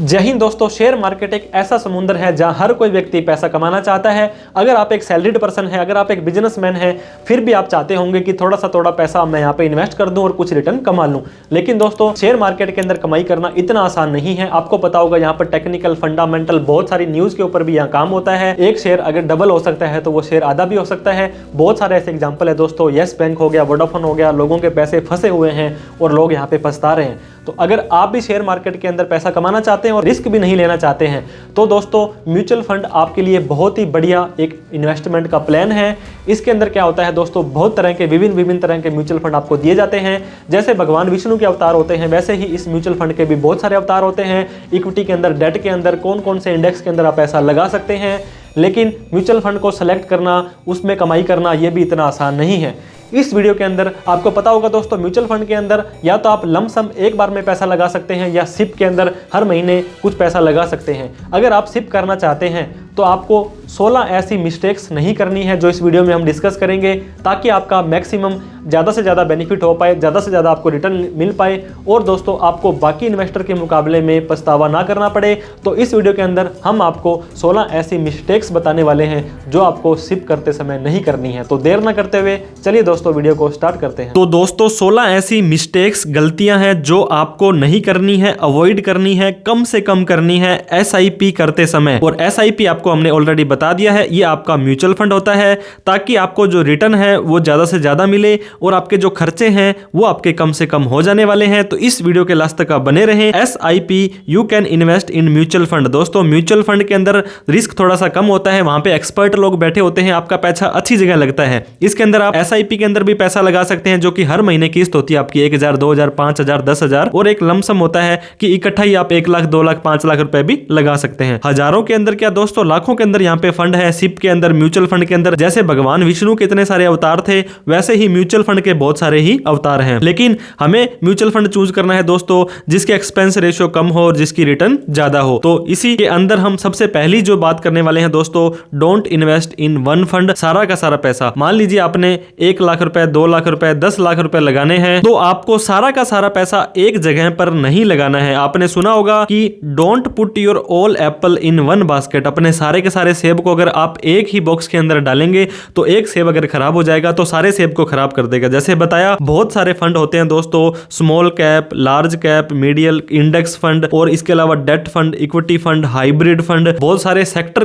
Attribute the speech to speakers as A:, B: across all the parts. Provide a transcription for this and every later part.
A: जय हिंद दोस्तों, share market एक ऐसा समुद्र है जहां हर कोई व्यक्ति पैसा कमाना चाहता है। अगर आप एक सैलरीड पर्सन है, अगर आप एक बिजनेसमैन है, फिर भी आप चाहते होंगे कि थोड़ा पैसा मैं यहाँ पे इन्वेस्ट कर दूं और कुछ रिटर्न कमा लूं। लेकिन दोस्तों, शेयर मार्केट के अंदर कमाई करना इतना आसान नहीं है। आपको पता होगा यहाँ पर टेक्निकल, फंडामेंटल, बहुत सारी न्यूज के ऊपर भी यहाँ काम होता है। एक शेयर अगर डबल हो सकता है तो वो शेयर आधा भी हो सकता है। बहुत सारे ऐसे एग्जाम्पल है दोस्तों। येस बैंक हो गया, वोडाफोन हो गया, लोगों के पैसे फंसे हुए हैं और लोग यहाँ पे पछता रहे हैं। तो अगर आप भी शेयर मार्केट के अंदर पैसा कमाना चाहते हैं और रिस्क भी नहीं लेना चाहते हैं तो दोस्तों, म्यूचुअल फंड आपके लिए बहुत ही बढ़िया एक इन्वेस्टमेंट का प्लान है। इसके अंदर क्या होता है दोस्तों, बहुत तरह के विभिन्न तरह के म्यूचुअल फंड आपको दिए जाते हैं। जैसे भगवान विष्णु के अवतार होते हैं, वैसे ही इस म्यूचुअल फंड के भी बहुत सारे अवतार होते हैं। इक्विटी के अंदर, डेट के अंदर, कौन से इंडेक्स के अंदर आप पैसा लगा सकते हैं। लेकिन म्यूचुअल फंड को सेलेक्ट करना, उसमें कमाई करना, यह भी इतना आसान नहीं है। इस वीडियो के अंदर आपको पता होगा दोस्तों, म्यूचुअल फंड के अंदर या तो आप लमसम एक बार में पैसा लगा सकते हैं या सिप के अंदर हर महीने कुछ पैसा लगा सकते हैं। अगर आप सिप करना चाहते हैं तो आपको 16 ऐसी मिस्टेक्स नहीं करनी है जो इस वीडियो में हम डिस्कस करेंगे, ताकि आपका मैक्सिमम ज़्यादा से ज़्यादा बेनिफिट हो पाए, ज़्यादा से ज़्यादा आपको रिटर्न मिल पाए और दोस्तों आपको बाकी इन्वेस्टर के मुकाबले में पछतावा ना करना पड़े। तो इस वीडियो के अंदर हम आपको 16 ऐसी मिस्टेक्स बताने वाले हैं जो आपको सिप करते समय नहीं करनी है। तो देर ना करते हुए चलिए दोस्तों वीडियो को स्टार्ट करते हैं। तो दोस्तों, 16 ऐसी मिस्टेक्स, गलतियां हैं जो आपको नहीं करनी है, अवॉइड करनी है, कम से कम करनी है SIP करते समय। और SIP आपको हमने ऑलरेडी बता दिया है, ये आपका म्यूचुअल फंड होता है ताकि आपको जो रिटर्न है वो ज्यादा से ज्यादा मिले और आपके जो खर्चे हैं वो आपके कम से कम हो जाने वाले हैं। तो इस वीडियो के लास्ट तक आप बने रहें। SIP you can invest in mutual fund. दोस्तों, म्यूचुअल फंड के अंदर रिस्क थोड़ा सा कम होता है, वहां पे एक्सपर्ट लोग बैठे होते हैं, आपका पैसा अच्छी जगह लगता है। इसके अंदर आप SIP के अंदर भी पैसा लगा सकते हैं, जो कि हर महीने किस्त होती है आपकी 1000, 2000, 5000, 10,000 और एक लमसम होता है कि इकट्ठा ही आप 1 लाख, 2 लाख, 5 लाख रुपए भी लगा सकते हैं। हजारों के अंदर क्या दोस्तों, लाखों के अंदर यहाँ पे फंड है। सिप के अंदर, म्यूचुअल फंड के अंदर जैसे भगवान विष्णु के इतने सारे अवतार थे, वैसे ही म्यूचुअल फंड के बहुत सारे ही अवतार हैं। लेकिन हमें म्यूचुअल फंड चूज करना है दोस्तों जिसके एक्सपेंस रेशियो कम हो और जिसकी रिटर्न ज्यादा हो। तो इसी के अंदर हम सबसे पहली जो बात करने वाले हैं दोस्तों, don't invest in one fund. सारा का सारा पैसा, मान लीजिए आपने 1 लाख रुपए, 2 लाख रुपए, 10 लाख रुपए लगाने हैं, तो आपको सारा का सारा पैसा एक जगह पर नहीं लगाना है। आपने सुना होगा कि don't put your all apple in one basket. अपने सारे के सारे सेब को अगर आप एक ही बॉक्स के अंदर डालेंगे तो एक सेब अगर खराब हो जाएगा तो सारे सेब को खराब कर देगा। जैसे बताया, बहुत सारे फंड होते हैं दोस्तों, small cap, large cap, medial, index fund और इसके अलावा debt fund, equity fund, hybrid fund. बहुत सारे सेक्टर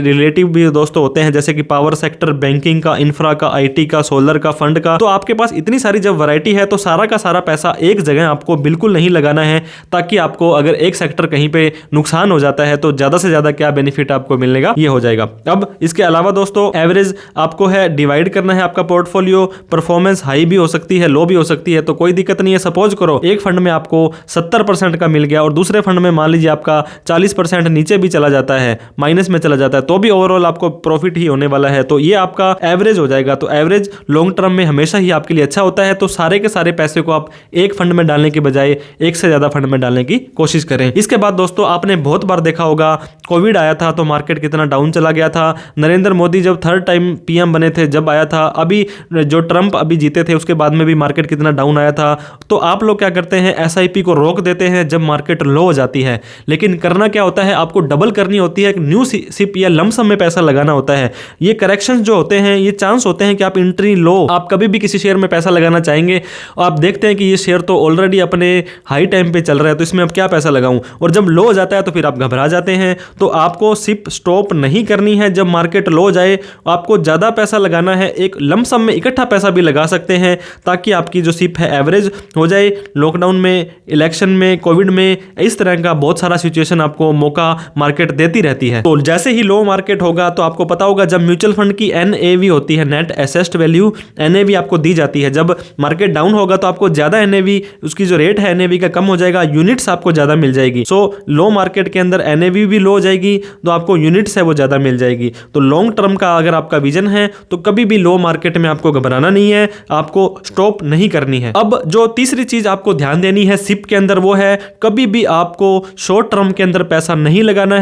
A: रिलेटिव भी दोस्तों होते हैं, जैसे कि पावर सेक्टर, बैंकिंग का, इंफ्रा का, IT का, सोलर का, फंड का। तो आपके पास इतनी सारी जब वैरायटी है तो सारा का सारा पैसा एक जगह आपको बिल्कुल नहीं लगाना है, ताकि आपको अगर एक सेक्टर कहीं पे नुकसान हो जाता है तो ज्यादा से ज्यादा क्या बेनिफिट आपको मिलेगा, ये हो जाएगा। अब इसके अलावा दोस्तों, एवरेज आपको है डिवाइड करना है आपका पोर्टफोलियो। परफॉर्मेंस हाई भी हो सकती है, लो भी हो सकती है, तो कोई दिक्कत नहीं है। सपोज करो एक फंड में आपको 70% का मिल गया और दूसरे फंड में मान लीजिए आपका 40% नीचे भी चला जाता है, माइनस में चला जाता है, तो भी ओवरऑल आपको प्रॉफिट ही होने वाला है। तो ये आपका एवरेज हो जाएगा। तो एवरेज लॉन्ग टर्म में हमेशा ही आपके लिए अच्छा होता है। तो सारे के सारे पैसे को आप एक फंड में डालने के बजाय एक से ज्यादा फंड में डालने की कोशिश करें। इसके बाद दोस्तों, आपने बहुत बार देखा होगा, कोविड आया था तो मार्केट कितना डाउन चला गया था। नरेंद्र मोदी जब 3rd टाइम PM बने थे, जब आया था, अभी जो ट्रंप अभी जीते थे उसके बाद में भी मार्केट कितना डाउन आया था। तो आप लोग क्या करते हैं, SIP को रोक देते हैं जब मार्केट लो हो जाती है। लेकिन करना क्या होता है, आपको डबल करनी होती है, न्यू सिप या लमसम में पैसा लगाना होता है। ये करेक्शंस जो होते हैं, ये चांस होते हैं कि आप एंट्री लो, आप कभी भी किसी शेयर में पैसा लगाना चाहेंगे और आप देखते हैं कि ये शेयर तो ऑलरेडी अपने हाई टाइम पे चल रहा है, तो इसमें अब क्या पैसा लगाऊं, और जब लो हो जाता है तो फिर आप घबरा जाते हैं। तो आपको सिप स्टॉप नहीं करनी है। जब मार्केट लो जाए आपको ज्यादा पैसा लगाना है, एक लमसम में इकट्ठा पैसा भी लगा सकते हैं, ताकि आपकी जो सिप है एवरेज हो जाए। लॉकडाउन में, इलेक्शन में, कोविड में, इस तरह का बहुत सारा सिचुएशन आपको मौका मार्केट देती रहती है। तो जैसे ही लो मार्केट होगा तो आपको पता होगा, जब म्यूचुअल फंड की NAV होती है, नेट एसेट वैल्यू, NAV आपको दी जाती है। जब मार्केट डाउन होगा तो आपको ज्यादा NAV, उसकी जो रेट है NAV का कम हो जाएगा, यूनिट्स आपको ज्यादा मिल जाएगी। सो लो मार्केट के अंदर NAV भी लो हो जाएगी तो आपको यूनिट्स है वो ज़्यादा मिल जाएगी। तो लॉन्ग टर्म का अगर आपका विजन है तो कभी भी लो मार्केट में आपको घबराना नहीं है, आपको स्टॉप नहीं करनी है। अब जो तीसरी चीज आपको ध्यान देनी है सिप के अंदर वो है कभी भी आपको शॉर्ट टर्म के अंदर पैसा नहीं लगाना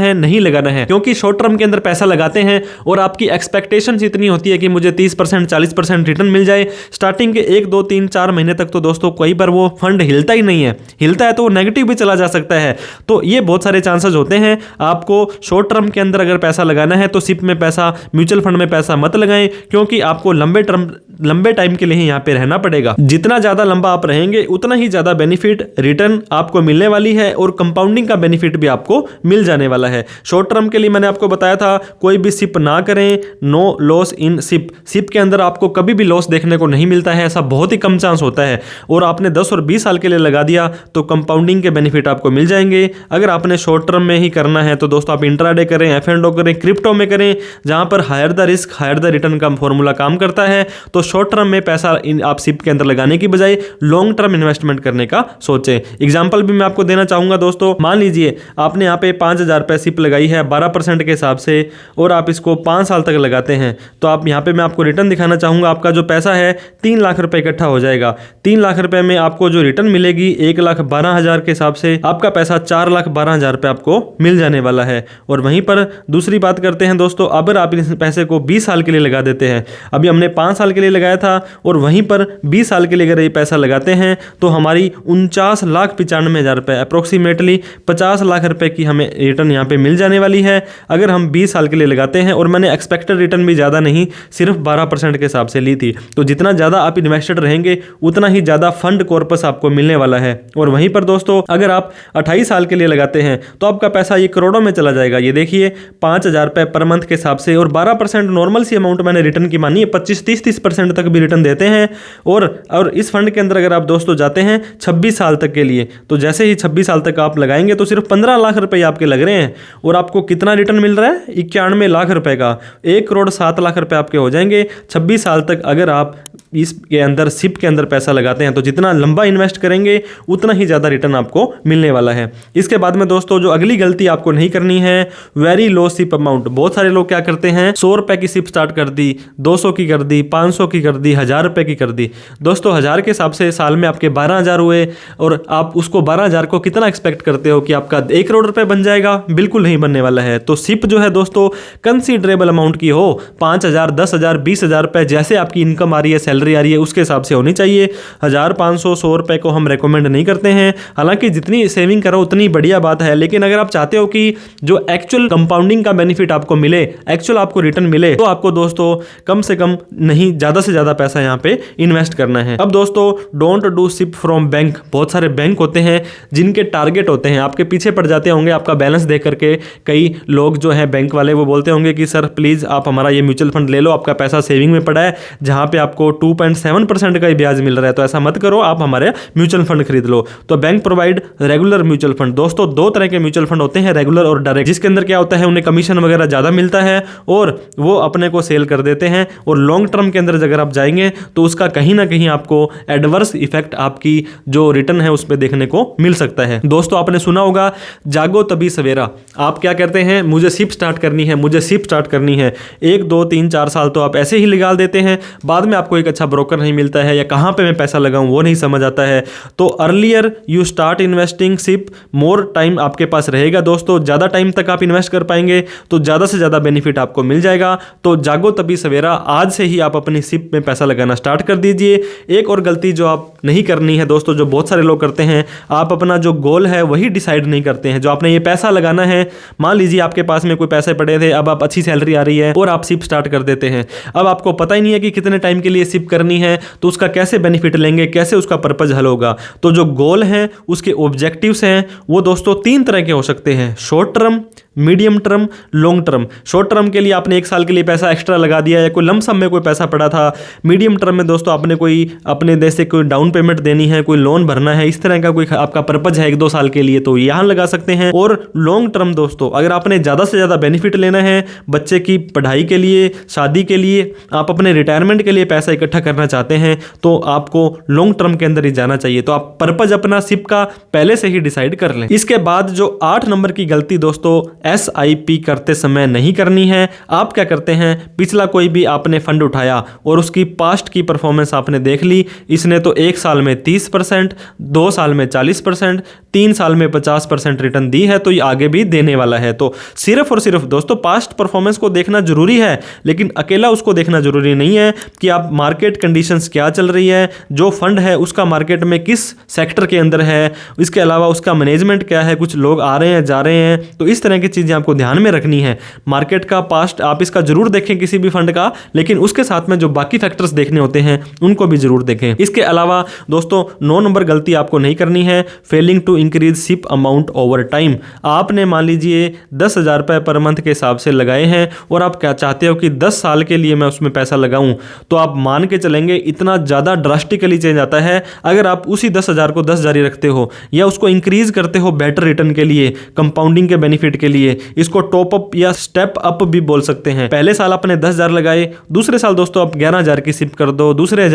A: है, क्योंकि शॉर्ट टर्म के अंदर पैसा लगाते हैं और आपकी एक्सपेक्टेशंस इतनी होती है कि मुझे 30% 40% रिटर्न मिल जाए। स्टार्टिंग के 1 2 3 4 महीने तक तो दोस्तों कई बार वो फंड हिलता ही नहीं है, हिलता है तो वो नेगेटिव भी चला जा सकता है। तो ये बहुत सारे चांसेस होते हैं। आपको शॉर्ट टर्म के अंदर अगर पैसा लगाना है तो सिप में पैसा, म्यूचुअल फंड में पैसा मत लगाएं, क्योंकि आपको लंबे टाइम के लिए ही यहाँ पे रहना पड़ेगा। जितना ज्यादा लंबा आप रहेंगे उतना ही ज्यादा बेनिफिट रिटर्न आपको मिलने वाली है और कंपाउंडिंग का बेनिफिट भी आपको मिल जाने वाला है। शॉर्ट टर्म के लिए मैंने आपको बताया था कोई भी सिप ना करें, no loss in SIP. SIP के अंदर आपको कभी भी लॉस देखने को नहीं मिलता है, ऐसा बहुत ही कम चांस होता है। और आपने 10 और 20 साल के लिए लगा दिया तो कंपाउंडिंग के बेनिफिट आपको मिल जाएंगे। अगर आपने शॉर्ट टर्म में ही करना है तो दोस्तों आप इंट्राडे करें, एफ&ओ करें, क्रिप्टो में करें, जहां पर higher the risk higher the return का फॉर्मूला काम करता है। तो शॉर्ट टर्म में पैसा आप सिप के अंदर लगाने की बजाय लॉन्ग टर्म इन्वेस्टमेंट करने का सोचें। एग्जांपल भी मैं आपको देना चाहूंगा दोस्तों। मान लीजिए आपने यहाँ पे 5,000 रुपये सिप लगाई है 12% के हिसाब से और आप इसको 5 साल तक लगाते हैं, तो आप यहाँ पे मैं आपको रिटर्न दिखाना चाहूंगा। आपका जो पैसा है 3 लाख रुपए इकट्ठा हो जाएगा। 3 लाख रुपए में आपको जो रिटर्न मिलेगी 1,12,000 के हिसाब से आपका पैसा 4,12,000 रुपए आपको मिल जाने वाला है। और वहीं पर दूसरी बात करते हैं दोस्तों, अगर आप इस पैसे को 20 साल के लिए लगा देते हैं, अभी हमने 5 साल के लिए लगाया था और वहीं पर 20 साल के लिए अगर ये पैसा लगाते हैं तो हमारी 49,95,000 रुपए अप्रोक्सीमेटली 50 लाख रुपए की हमें रिटर्न यहाँ पे मिल जाने वाली है अगर हम 20 साल के लिए लगाते हैं। और मैंने एक्सपेक्टेड रिटर्न भी ज़्यादा नहीं, सिर्फ 12% के हिसाब से ली थी। तो जितना ज़्यादा आप इन्वेस्टेड रहेंगे उतना ही ज़्यादा फंड कॉर्पस आपको मिलने वाला है। और वहीं पर दोस्तों अगर आप 28 साल के लिए लगाते हैं तो आपका पैसा ये करोड़ों में चला जाएगा। ये देखिए 5,000 रुपये पर मंथ के हिसाब से और 12% नॉर्मल सी अमाउंट मैंने रिटर्न की मानी है। 25-30% तक भी रिटर्न देते हैं। और इस फंड के अंदर अगर आप दोस्तों जाते हैं 26 साल तक के लिए, तो जैसे ही 26 साल तक आप लगाएंगे तो सिर्फ 15 लाख रुपए आपके लग रहे हैं और आपको कितना रिटर्न मिल रहा है 91 लाख रुपए का। 1,07,00,000 रुपए आपके हो जाएंगे 26 साल तक अगर आप इसके अंदर सिप के अंदर पैसा लगाते हैं। तो जितना लंबा इन्वेस्ट करेंगे उतना ही ज़्यादा रिटर्न आपको मिलने वाला है। इसके बाद में दोस्तों जो अगली गलती आपको नहीं करनी है, वेरी लो सिप अमाउंट। बहुत सारे लोग क्या करते हैं 100 रुपए की सिप स्टार्ट कर दी, 200 की कर दी, 500 की कर दी, 1,000 रुपए की कर दी। दोस्तों 1,000 के हिसाब से साल में आपके 12,000 हुए और आप उसको 12,000 को कितना एक्सपेक्ट करते हो कि आपका 1 करोड़ रुपए बन जाएगा? बिल्कुल नहीं बनने वाला है। तो सिप जो है दोस्तों कंसीडरेबल अमाउंट की हो, 5,000, 10,000, 20,000 रुपए जैसे आपकी इनकम आ रही है, सैलरी आ रही है, उसके हिसाब से होनी चाहिए। 1,000, 500, 100 रुपए को हम रेकमेंड नहीं करते हैं। हालांकि जितनी सेविंग करो उतनी बढ़िया बात है, लेकिन अगर आप चाहते हो कि जो एक्चुअल कंपाउंडिंग का बेनिफिट आपको मिले, एक्चुअल आपको रिटर्न मिले, तो आपको दोस्तों कम से कम नहीं ज़्यादा से ज़्यादा पैसा यहाँ पे इन्वेस्ट करना है। अब दोस्तों don't do SIP from bank. बहुत सारे बैंक होते हैं जिनके टारगेट होते हैं, आपके पीछे पड़ जाते होंगे आपका बैलेंस देख करके। कई लोग जो हैं बैंक वाले वो बोलते होंगे कि सर प्लीज़ आप हमारा ये म्यूचुअल फंड ले लो, आपका पैसा सेविंग में पड़ा है जहाँ पे आपको 2.7% का ही ब्याज मिल रहा है, तो ऐसा मत करो, आप हमारे म्यूचुअल फंड खरीद लो। तो bank provide regular mutual fund. दोस्तों 2 तरह के म्यूचुअल फंड होते हैं, रेगुलर और डायरेक्ट, जिसके अंदर क्या होता है उन्हें कमीशन वगैरह ज़्यादा मिलता है और वो अपने को सेल कर देते हैं। और लॉन्ग टर्म के अंदर अगर आप जाएंगे तो उसका कहीं ना कहीं आपको एडवर्स इफेक्ट आपकी जो रिटर्न है उस पर देखने को मिल सकता है। दोस्तों आपने सुना होगा जागो तभी सवेरा। आप क्या करते हैं, मुझे सिप स्टार्ट करनी है, मुझे सिप स्टार्ट करनी है, 1 2 3 4 साल तो आप ऐसे ही निकाल देते हैं, बाद में आपको एक अच्छा ब्रोकर नहीं मिलता है या कहाँ पे मैं पैसा लगाऊं वो नहीं समझ आता है। तो earlier you start investing SIP, more time आपके पास रहेगा। दोस्तों ज़्यादा टाइम तक आप इन्वेस्ट कर पाएंगे तो ज़्यादा से ज़्यादा बेनिफिट आपको मिल जाएगा। तो जागो तभी सवेरा, आज से ही आप अपनी सिप में पैसा लगाना स्टार्ट कर दीजिए। एक और गलती जो आप नहीं करनी है दोस्तों, जो बहुत सारे लोग करते हैं, आप अपना जो गोल है वही डिसाइड नहीं करते हैं। जो आपने ये पैसा लगाना है, मान लीजिए आपके पास में कोई पैसे पड़े थे, अब आप अच्छी सैलरी आ रही है और आप सिप स्टार्ट कर देते हैं। अब आपको पता ही नहीं है कि कितने टाइम के लिए सिप करनी है, तो उसका कैसे बेनिफिट लेंगे, कैसे उसका पर्पज हल होगा। तो जो गोल है उसके ऑब्जेक्टिव्स हैं वो दोस्तों 3 तरह के हो सकते हैं, short term, medium term, long term. Short term के लिए आपने 1 साल के लिए पैसा एक्स्ट्रा लगा दिया या कोई लमसम में कोई पैसा पड़ा था। मीडियम टर्म में दोस्तों आपने कोई अपने देश से कोई डाउन पेमेंट देनी है, कोई लोन भरना है, इस तरह का कोई आपका पर्पज है 1-2 साल के लिए, तो यहाँ लगा सकते हैं। और लॉन्ग टर्म दोस्तों अगर आपने ज़्यादा से ज़्यादा बेनिफिट लेना है, बच्चे की पढ़ाई के लिए, शादी के लिए, आप अपने रिटायरमेंट के लिए पैसा इकट्ठा करना चाहते हैं, तो आपको लॉन्ग टर्म के अंदर ही जाना चाहिए। तो आप पर्पज अपना सिप का पहले से ही डिसाइड कर लें। इसके बाद जो 8 नंबर की गलती दोस्तों SIP करते समय नहीं करनी है। आप क्या करते हैं, पिछला कोई भी आपने फंड उठाया और उसकी पास्ट की परफॉर्मेंस आपने देख ली, इसने तो 1 साल में 30%, 2 साल में 40%, 3 साल में 50% रिटर्न दी है, तो ये आगे भी देने वाला है। तो सिर्फ और सिर्फ दोस्तों पास्ट परफॉर्मेंस को देखना जरूरी है, लेकिन अकेला उसको देखना जरूरी नहीं है कि आप मार्केट कंडीशंस क्या चल रही है, जो फंड है उसका मार्केट में किस सेक्टर के अंदर है, इसके अलावा उसका मैनेजमेंट क्या है, कुछ लोग आ रहे हैं जा रहे हैं, तो इस तरह की चीज़ें आपको ध्यान में रखनी है। मार्केट का पास्ट आप इसका जरूर देखें किसी भी फंड का, लेकिन उसके साथ में जो बाकी फैक्टर्स देखने होते हैं उनको भी जरूर देखें। इसके अलावा दोस्तों 9 नंबर गलती आपको नहीं करनी है, failing to increase SIP amount over time. आपने मान लीजिए 10,000 रुपये पर मंथ के हिसाब से लगाए हैं और आप क्या चाहते हो कि 10 साल के लिए मैं उसमें पैसा लगाऊं, तो आप मान के चलेंगे इतना ज़्यादा ड्रास्टिकली चेंज आता है अगर आप उसी 10,000 को 10 जारी रखते हो या उसको इंक्रीज करते हो बेटर रिटर्न के लिए, कंपाउंडिंग के बेनिफिट के लिए। इसको टॉप अप या स्टेप अप भी बोल सकते हैं। पहले साल आपने 10,000 लगाए, दूसरे साल दोस्तों आप 11,000 की सिप कर दो, दूसरे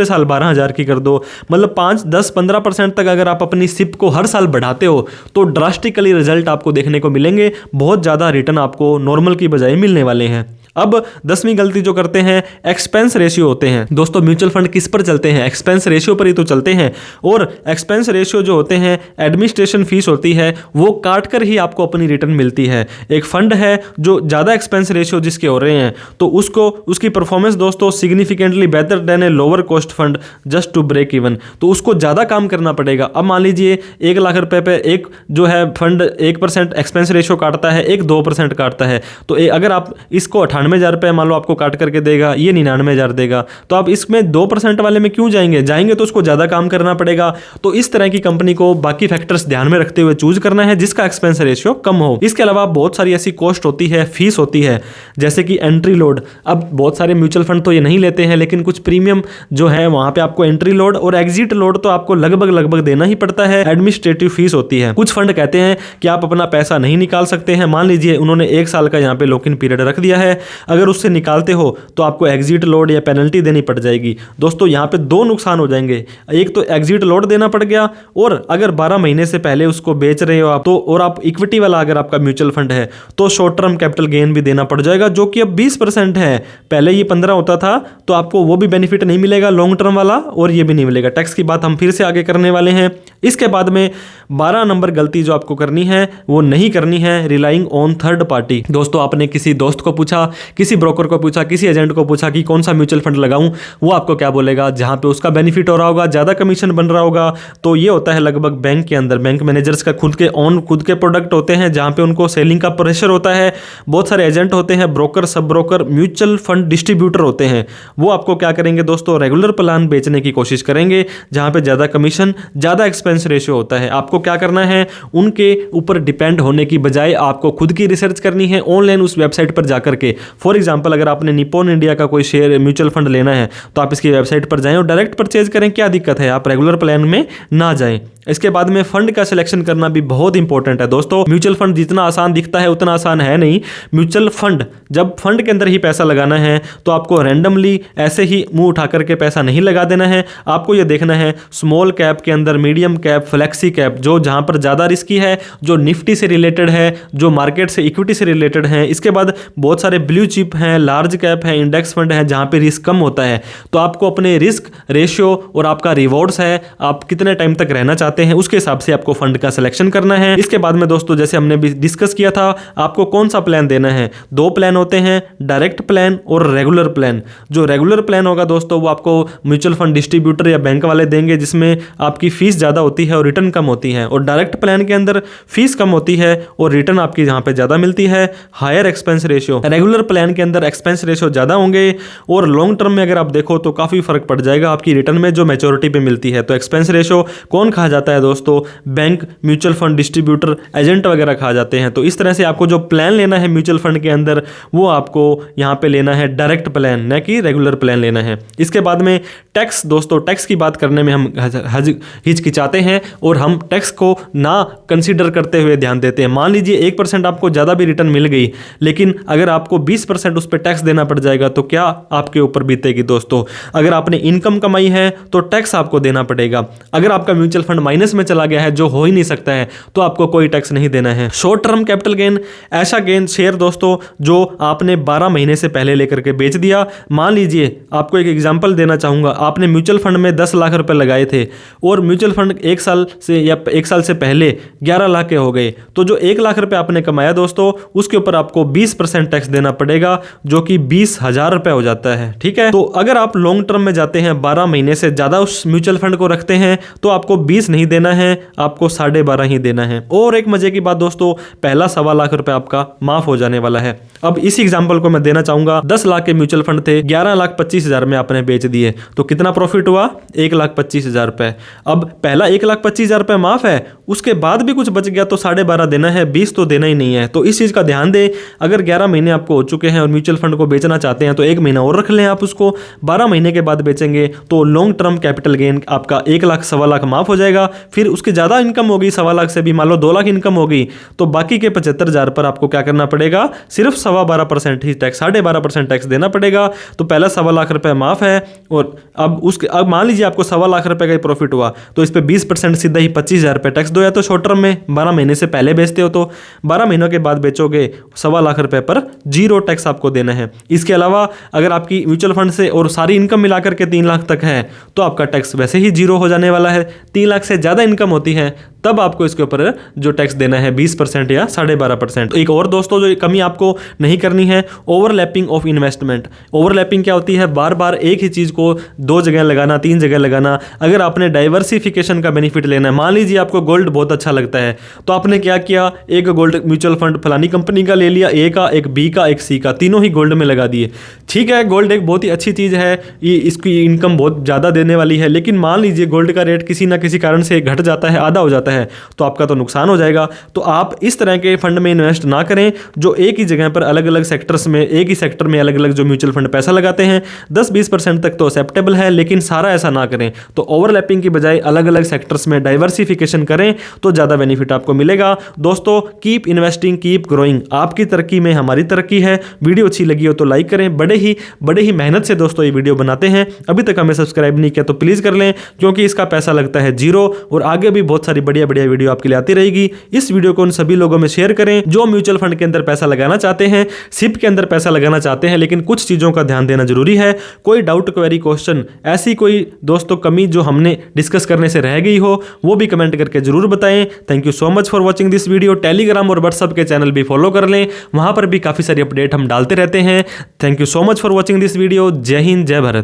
A: साल 12,000 की कर दो, मतलब 5, 10, 15% तक अगर आप अपनी सिप को हर साल बढ़ाते हो तो ड्रास्टिकली रिजल्ट आपको देखने को मिलेंगे, बहुत ज़्यादा रिटर्न आपको नॉर्मल की बजाय मिलने वाले हैं। अब 10वीं गलती जो करते हैं, एक्सपेंस रेशियो होते हैं। दोस्तों म्यूचुअल फंड किस पर चलते हैं, एक्सपेंस रेशियो पर ही तो चलते हैं, और एक्सपेंस रेशियो जो होते हैं, एडमिनिस्ट्रेशन फीस होती है, वो काट कर ही आपको अपनी रिटर्न मिलती है। एक फंड है जो ज़्यादा एक्सपेंस रेशियो जिसके हो रहे हैं, तो उसकी परफॉर्मेंस दोस्तों significantly better than a lower cost fund just to break even, तो उसको ज़्यादा काम करना पड़ेगा। अब मान लीजिए 1 लाख रुपए पे एक जो है फंड 1% एक्सपेंस रेशियो काटता है, एक 2% काटता है, तो अगर आप इसको 98,000 रुपये मान लो आपको काट करके देगा, ये 99,000 देगा, तो आप इसमें 2% वाले में क्यों जाएंगे तो उसको ज़्यादा काम करना पड़ेगा। तो इस तरह की कंपनी को बाकी फैक्टर्स ध्यान में रखते हुए चूज करना है जिसका एक्सपेंस रेशियो कम हो। इसके अलावा बहुत सारी ऐसी कॉस्ट होती है, फीस होती है, जैसे कि एंट्री लोड। अब बहुत सारे म्यूचुअल फंड तो ये नहीं लेते हैं, लेकिन कुछ प्रीमियम जो है वहां पे आपको एंट्री लोड और एग्जिट लोड तो आपको लगभग देना ही पड़ता है। एडमिनिस्ट्रेटिव फीस होती है। कुछ फंड कहते हैं कि आप अपना पैसा नहीं निकाल सकते हैं, मान लीजिए उन्होंने 1 साल का यहाँ पे लॉक इन पीरियड रख दिया है, अगर उससे निकालते हो तो आपको एग्जिट लोड या पेनल्टी देनी पड़ जाएगी। दोस्तों यहाँ पे 2 नुकसान हो जाएंगे, एक तो एग्जिट लोड देना पड़ गया, और अगर 12 महीने से पहले उसको बेच रहे हो आप तो, और आप इक्विटी वाला अगर आपका म्यूचुअल फंड है तो शॉर्ट टर्म कैपिटल गेन भी देना पड़ जाएगा, जो कि अब 20% है। पहले ये 15 होता था, तो आपको वो भी बेनिफिट नहीं मिलेगा लॉन्ग टर्म वाला, और ये भी नहीं मिलेगा। टैक्स की बात हम फिर से आगे करने वाले हैं। इसके बाद में 12 नंबर गलती जो आपको करनी है वो नहीं करनी है, रिलाइंग ऑन थर्ड पार्टी। दोस्तों आपने किसी दोस्त को पूछा, किसी ब्रोकर को पूछा, किसी एजेंट को पूछा कि कौन सा म्यूचुअल फंड लगाऊं, वो आपको क्या बोलेगा, जहां पे उसका बेनिफिट हो रहा होगा, ज़्यादा कमीशन बन रहा होगा। तो ये होता है लगभग बैंक के अंदर, बैंक मैनेजर्स का खुद के प्रोडक्ट होते हैं जहां पे उनको सेलिंग का प्रेशर होता है। बहुत सारे एजेंट होते हैं, broker, sub broker, mutual fund distributor होते हैं, वो आपको क्या करेंगे दोस्तों, रेगुलर प्लान बेचने की कोशिश करेंगे जहां पे ज़्यादा कमीशन, ज़्यादा एक्सपेंस रेशियो होता है। आपको क्या करना है, उनके ऊपर डिपेंड होने की बजाय आपको खुद की रिसर्च करनी है ऑनलाइन उस वेबसाइट पर जाकर के। फॉर एग्जांपल अगर आपने निप्पॉन इंडिया का कोई शेयर म्यूचुअल फंड लेना है तो आप इसकी वेबसाइट पर जाएं और डायरेक्ट परचेज करें, क्या दिक्कत है, आप रेगुलर प्लान में ना जाएं। इसके बाद में फंड का सिलेक्शन करना भी बहुत इंपॉर्टेंट है दोस्तों। म्यूचुअल फंड जितना आसान दिखता है उतना आसान है नहीं। म्यूचुअल फंड, जब फंड के अंदर ही पैसा लगाना है तो आपको रैंडमली ऐसे ही मुंह उठा करके पैसा नहीं लगा देना है। आपको यह देखना है स्मॉल कैप के अंदर, मीडियम कैप, फ्लेक्सी कैप, जो जहां पर ज़्यादा रिस्की है, जो निफ्टी से रिलेटेड है, जो मार्केट से इक्विटी से रिलेटेड है। इसके बाद बहुत सारे ब्लू चिप हैं, लार्ज कैप है, इंडेक्स फंड है जहां पे रिस्क कम होता है। तो आपको अपने रिस्क रेशियो और आपका रिवॉर्ड्स है, आप कितने टाइम तक रहना चाहते हैं, उसके हिसाब से आपको फंड का सिलेक्शन करना है। इसके बाद में दोस्तों जैसे हमने भी डिस्कस किया था, आपको कौन सा प्लान देना है। 2 प्लान होते हैं, डायरेक्ट प्लान और रेगुलर प्लान। जो रेगुलर प्लान होगा दोस्तों वो आपको म्यूचुअल फंड डिस्ट्रीब्यूटर या बैंक वाले देंगे, जिसमें आपकी फीस ज़्यादा होती है और रिटर्न कम होती है। और डायरेक्ट प्लान के अंदर फीस कम होती है और रिटर्न आपकी जहाँ पे ज़्यादा मिलती है, higher expense ratio. Regular plan के अंदर एक्सपेंस रेशियो ज़्यादा होंगे और लॉन्ग टर्म में अगर आप देखो तो काफ़ी फर्क पड़ जाएगा आपकी रिटर्न में जो मैच्योरिटी पे मिलती है। तो एक्सपेंस रेशियो कौन खा जाता है दोस्तों, bank, mutual fund distributor, agent वगैरह खा जाते हैं। तो इस तरह से आपको जो प्लान लेना है म्यूचुअल फंड के अंदर वो आपको यहाँ पे लेना है डायरेक्ट प्लान, न कि रेगुलर प्लान लेना है। इसके बाद में टैक्स। दोस्तों टैक्स की बात करने में हम हिचकिचाते हैं और हम टैक्स को ना कंसीडर करते हुए ध्यान देते हैं। मान लीजिए 1% आपको ज़्यादा भी रिटर्न मिल गई, लेकिन अगर आपको 20% उस पर टैक्स देना पड़ जाएगा तो क्या आपके ऊपर बीतेगी दोस्तों। अगर आपने इनकम कमाई है तो टैक्स आपको देना पड़ेगा। अगर आपका म्यूचुअल फंड माइनस में चला गया है, जो हो ही नहीं सकता है, तो आपको कोई टैक्स नहीं देना है। शॉर्ट टर्म कैपिटल गेन, ऐसा गेन शेयर दोस्तों जो आपने 12 महीने से पहले लेकर के बेच दिया। मान लीजिए, आपको एक एग्जांपल देना चाहूंगा, आपने म्यूचुअल फंड में 10 लाख रुपए लगाए थे और म्यूचुअल फंड 1 साल से पहले 11 लाख के हो गए, तो जो 1 लाख रुपए आपने कमाया दोस्तों, उसके ऊपर आपको 20% टैक्स देना पड़ेगा, जो कि 20,000 रुपए हो जाता है। ठीक है, तो अगर आप लॉन्ग टर्म में जाते हैं, 12 महीने से ज्यादा उस म्यूचुअल फंड को रखते हैं, तो आपको 20 नहीं देना है, आपको 12.5 ही देना है। और एक मजे की बात दोस्तों, पहला 1.25 लाख रुपए आपका माफ हो जाने वाला है। अब इस एग्जांपल को मैं देना चाहूंगा, 10 लाख के म्यूचुअल फंड थे, 11,25,000 में आपने बेच दिए, तो कितना प्रॉफिट हुआ? 1,25,000 रुपए। अब पहला 1,25,000 रुपए माफ है, उसके बाद भी कुछ बच गया तो 12.5 देना है, 20 तो देना ही नहीं है। तो इस चीज का ध्यान दें। अगर 11 महीने आपको हो चुके हैं और म्यूचुअल फंड को बेचना चाहते हैं तो 1 महीना और रख लें, आप उसको 12 महीने के बाद बेचेंगे तो लॉन्ग टर्म कैपिटल गेन आपका 1 लाख 1.25 लाख माफ हो जाएगा। फिर उसके ज्यादा इनकम होगी, 1.25 लाख से भी मान लो 2 लाख इनकम होगी, तो बाकी के 75,000 पर आपको क्या करना पड़ेगा? सिर्फ 12.25% ही टैक्स, 12.5% टैक्स देना पड़ेगा। तो पहला 1.25 लाख रुपए माफ है। और अब मान लीजिए आपको 1.25 लाख रुपए का प्रॉफिट हुआ, तो इस पे 20% सीधा ही 25,000 रुपए टैक्स दो। या तो शॉर्ट टर्म में 12 महीने से पहले बेचते हो तो 12 महीनों के बाद बेचोगे, 1.25 लाख रुपए पर 0 टैक्स आपको देना है। इसके अलावा अगर आपकी म्यूचुअल फंड से और सारी इनकम मिलाकर के 3 लाख तक है तो आपका टैक्स वैसे ही 0 हो जाने वाला है। 3 लाख से ज्यादा इनकम होती है तब आपको इसके ऊपर जो टैक्स देना है 20% या 12.5%। एक और दोस्तों जो कमी आपको नहीं करनी है, ओवरलैपिंग ऑफ इन्वेस्टमेंट। ओवरलैपिंग क्या होती है? बार बार एक ही चीज को 2 जगह लगाना, 3 जगह लगाना। अगर आपने डाइवर्सिफिकेशन का बेनिफिट लेना है, मान लीजिए आपको गोल्ड बहुत अच्छा लगता है, तो आपने क्या किया, एक गोल्ड म्यूचुअल फंड फलानी कंपनी का ले लिया, ए का, एक बी का, एक सी का, तीनों ही गोल्ड में लगा दिए। ठीक है, गोल्ड एक बहुत ही अच्छी चीज है, इसकी इनकम बहुत ज्यादा देने वाली है, लेकिन मान लीजिए गोल्ड का रेट किसी ना किसी कारण से घट जाता है, आधा हो जाता है, तो आपका तो नुकसान हो जाएगा। तो आप इस तरह के फंड में इन्वेस्ट ना करें जो एक ही जगह पर अलग अलग सेक्टर्स में, एक ही सेक्टर में अलग अलग जो म्यूचुअल फंड पैसा लगाते हैं। 10-20% तक तो एक्सेप्टेबल है, लेकिन सारा ऐसा ना करें। तो ओवरलैपिंग की बजाय अलग अलग सेक्टर्स में डाइवर्सिफिकेशन करें तो ज्यादा बेनिफिट आपको मिलेगा। दोस्तों, कीप इन्वेस्टिंग, कीप ग्रोइंग। आपकी तरक्की में हमारी तरक्की है। वीडियो अच्छी लगी हो तो लाइक करें। बड़े ही मेहनत से दोस्तों ये वीडियो बनाते हैं। अभी तक हमें सब्सक्राइब नहीं किया तो प्लीज कर लें, क्योंकि इसका पैसा लगता है 0 और आगे भी बहुत सारी बढ़िया बढ़िया वीडियो आपके लिए आती रहेगी। इस वीडियो को उन सभी लोगों में शेयर करें जो म्यूचुअल फंड के अंदर पैसा लगाना चाहते हैं, सिप के अंदर पैसा लगाना चाहते हैं, लेकिन कुछ चीजों का ध्यान देना जरूरी है। कोई डाउट, क्वेरी, क्वेश्चन, ऐसी कोई दोस्तों कमी जो हमने डिस्कस करने से रह गई हो, वो भी कमेंट करके जरूर बताएं। Thank you so much for watching this video. Telegram और व्हाट्सएप के चैनल भी फॉलो कर लें, वहां पर भी काफी सारी अपडेट हम डालते रहते हैं। Thank you so much for watching this video. जय हिंद, जय भारत।